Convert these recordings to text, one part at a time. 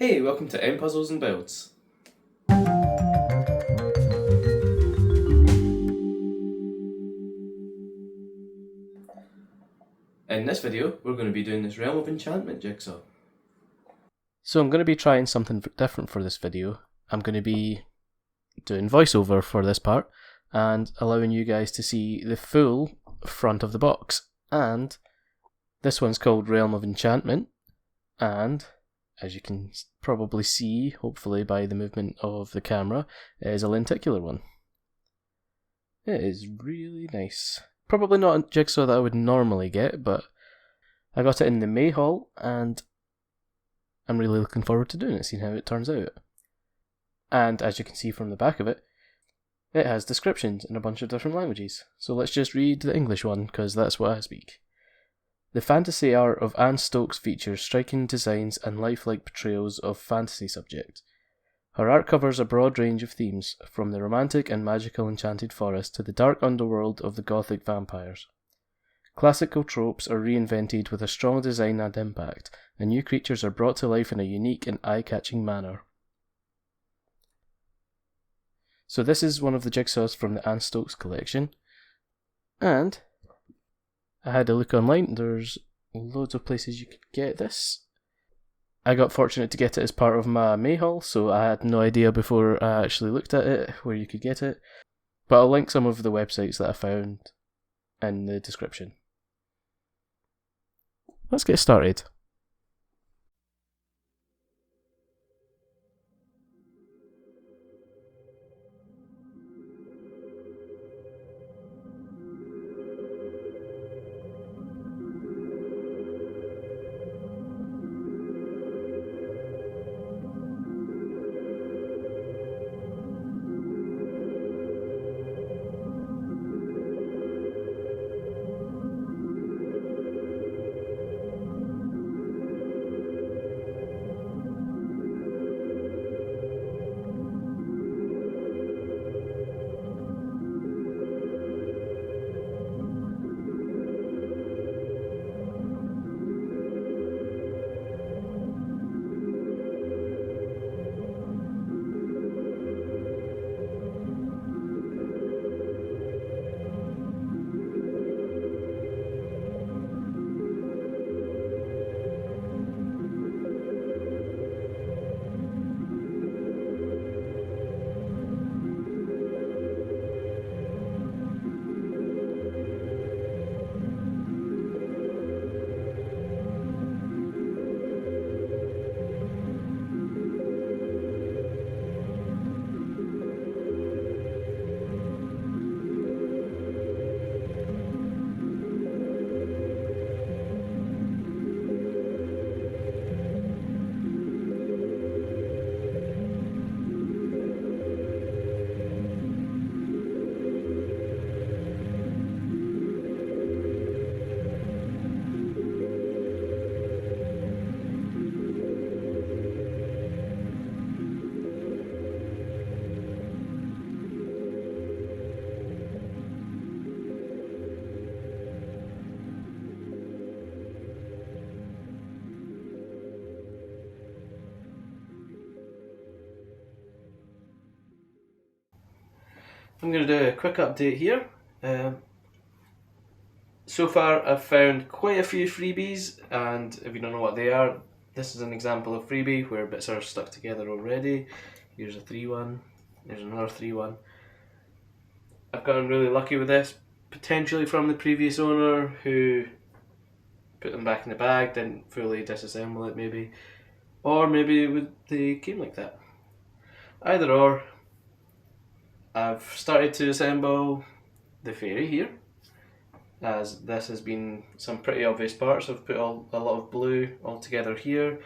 Hey, welcome to M Puzzles and Builds. In this video, we're going to be doing this Realm of Enchantment jigsaw. So I'm going to be trying something different for this video. I'm going to be doing voiceover for this part and allowing you guys to see the full front of the box. And this one's called Realm of Enchantment, and as you can probably see, hopefully by the movement of the camera, it is a lenticular one. It is really nice. Probably not a jigsaw that I would normally get, but I got it in the May haul and I'm really looking forward to doing it, seeing how it turns out. And as you can see from the back of it, it has descriptions in a bunch of different languages. So let's just read the English one, because that's what I speak. The fantasy art of Anne Stokes features striking designs and lifelike portrayals of fantasy subjects. Her art covers a broad range of themes, from the romantic and magical enchanted forest to the dark underworld of the gothic vampires. Classical tropes are reinvented with a strong design and impact, and new creatures are brought to life in a unique and eye-catching manner. So this is one of the jigsaws from the Anne Stokes collection, and I had a look online. There's loads of places you could get this. I got fortunate to get it as part of my May haul, so I had no idea before I actually looked at it where you could get it. But I'll link some of the websites that I found in the description. Let's get started. I'm going to do a quick update here. So far I've found quite a few freebies, and if you don't know what they are, this is an example of freebie where bits are stuck together already. Here's a 3-1, there's another 3-1. I've gotten really lucky with this, potentially from the previous owner who put them back in the bag, didn't fully disassemble it maybe, or maybe they came like that. Either or, I've started to assemble the fairy here, as this has been some pretty obvious parts. I've put a lot of blue all together here.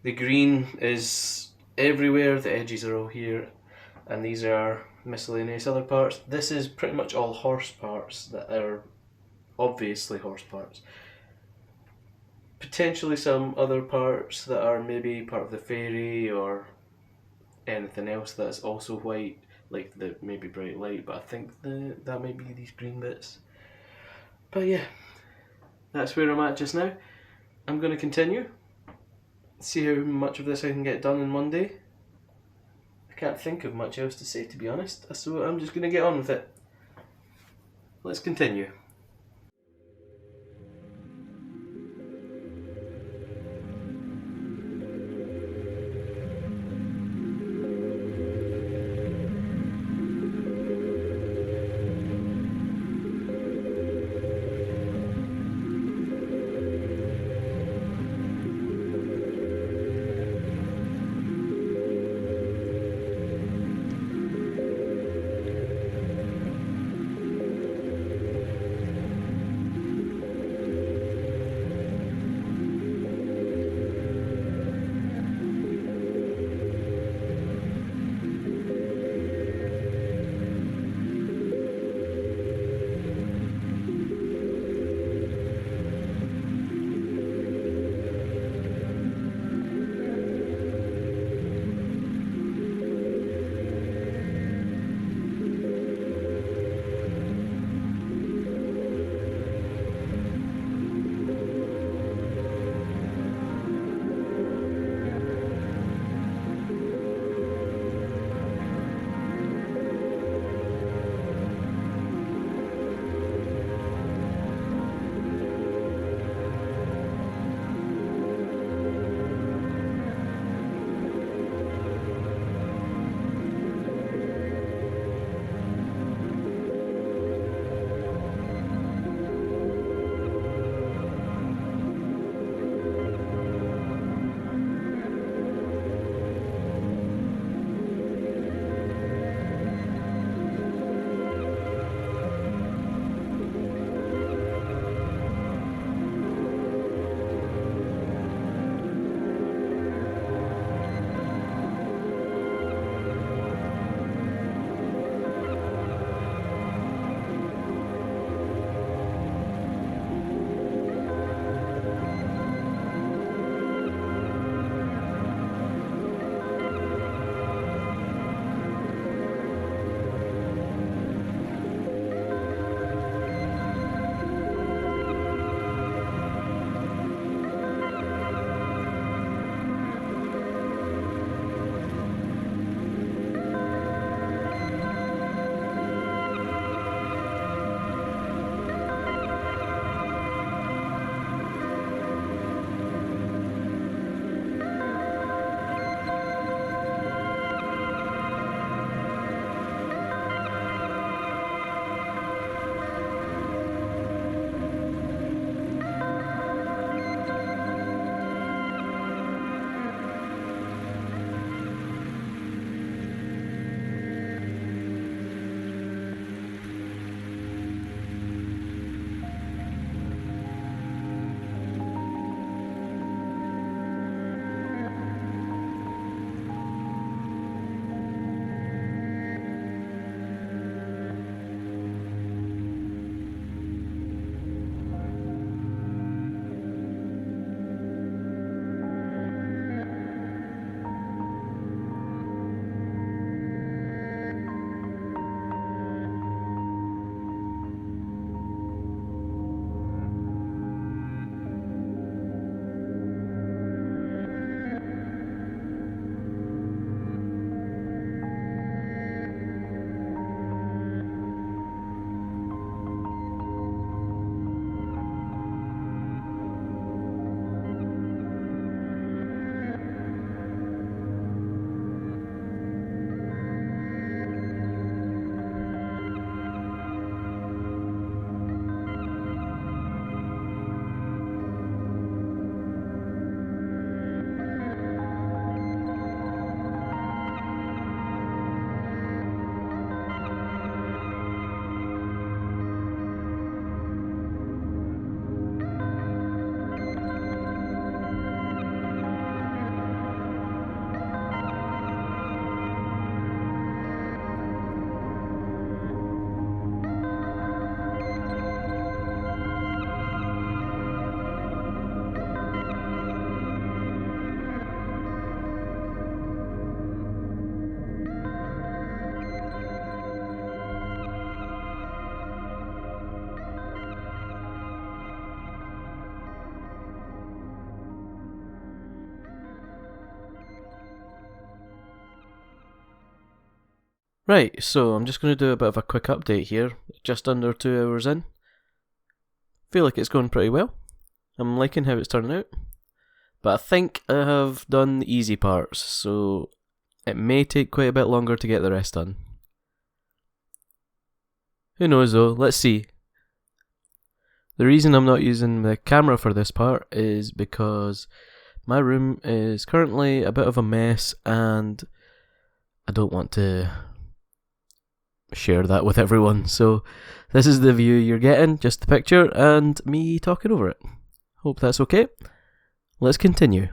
The green is everywhere, the edges are all here, and these are miscellaneous other parts. This is pretty much all horse parts that are obviously horse parts. Potentially some other parts that are maybe part of the fairy or anything else that's also white, like the maybe bright light, but I think that might be these green bits. But yeah, that's where I'm at just now. I'm going to continue see how much of this I can get done in one day. I can't think of much else to say, to be honest, so I'm just going to get on with it. Let's continue. Right, so I'm just going to do a bit of a quick update here, just under 2 hours in. Feel like it's going pretty well. I'm liking how it's turning out. But I think I have done the easy parts, so it may take quite a bit longer to get the rest done. Who knows though, let's see. The reason I'm not using the camera for this part is because my room is currently a bit of a mess and I don't want to share that with everyone. So this is the view you're getting, just the picture and me talking over it. Hope that's okay. Let's continue.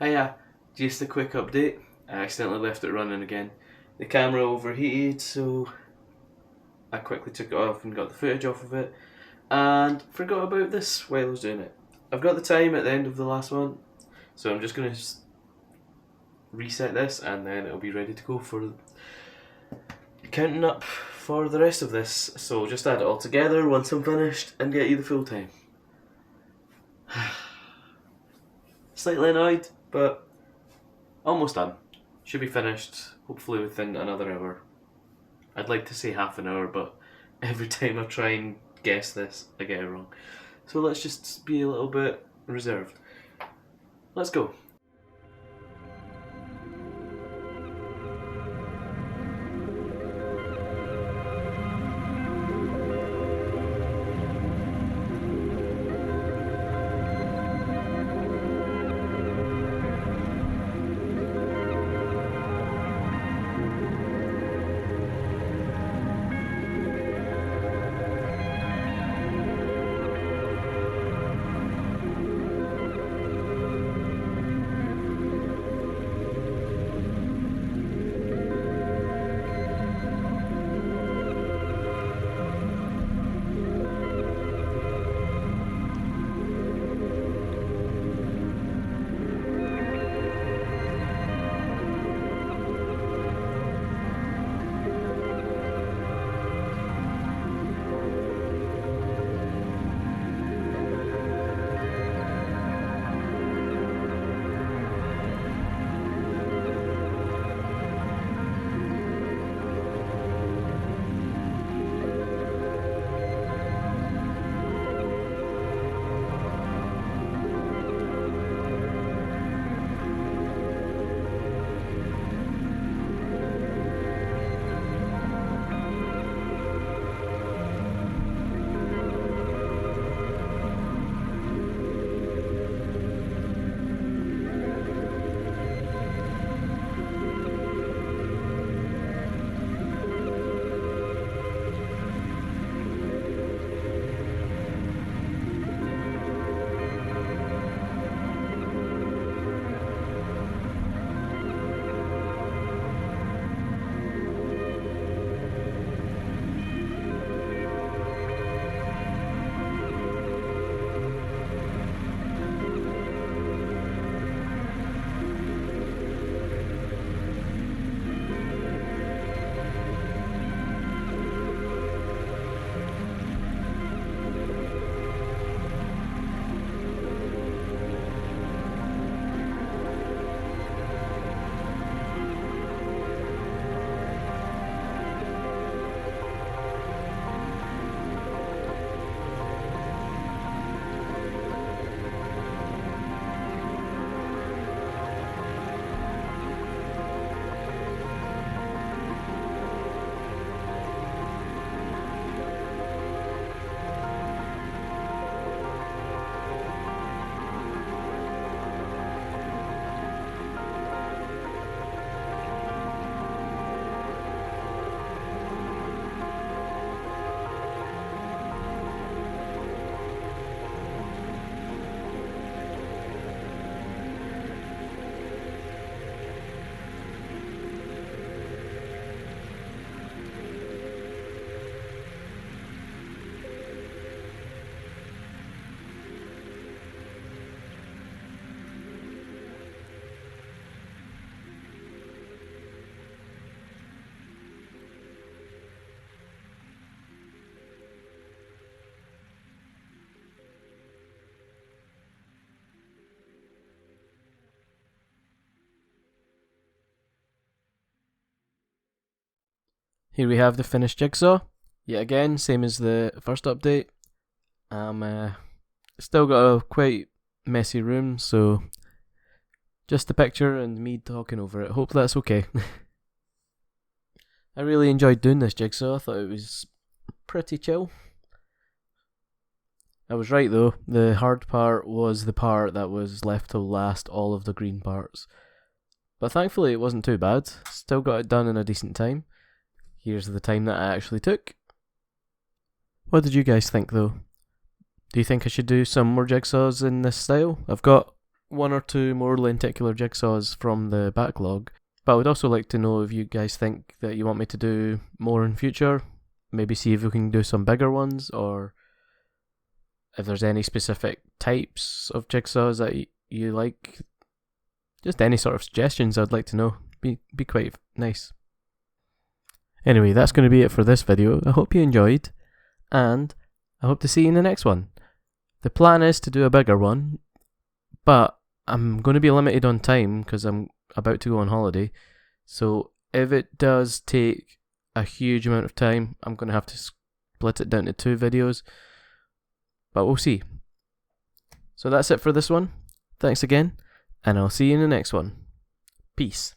Hiya, just a quick update. I accidentally left it running again. The camera overheated, so I quickly took it off and got the footage off of it, and forgot about this while I was doing it. I've got the time at the end of the last one, so I'm just going to reset this and then it'll be ready to go for counting up for the rest of this. So just add it all together once I'm finished and get you the full time. Slightly annoyed, but almost done. Should be finished hopefully within another hour. I'd like to say half an hour, but every time I try and guess this, I get it wrong. So let's just be a little bit reserved. Let's go. Here we have the finished jigsaw. Yet again, same as the first update. Still got a quite messy room, so just the picture and me talking over it. Hope that's okay. I really enjoyed doing this jigsaw. I thought it was pretty chill. I was right though. The hard part was the part that was left till last, all of the green parts. But thankfully it wasn't too bad. Still got it done in a decent time. Here's the time that I actually took. What did you guys think though? Do you think I should do some more jigsaws in this style? I've got one or two more lenticular jigsaws from the backlog, but I would also like to know if you guys think that you want me to do more in future, maybe see if we can do some bigger ones, or if there's any specific types of jigsaws that you like. Just any sort of suggestions I'd like to know. Be quite nice. Anyway, that's going to be it for this video. I hope you enjoyed, and I hope to see you in the next one. The plan is to do a bigger one, but I'm going to be limited on time because I'm about to go on holiday. So if it does take a huge amount of time, I'm going to have to split it down to 2 videos. But we'll see. So that's it for this one. Thanks again, and I'll see you in the next one. Peace.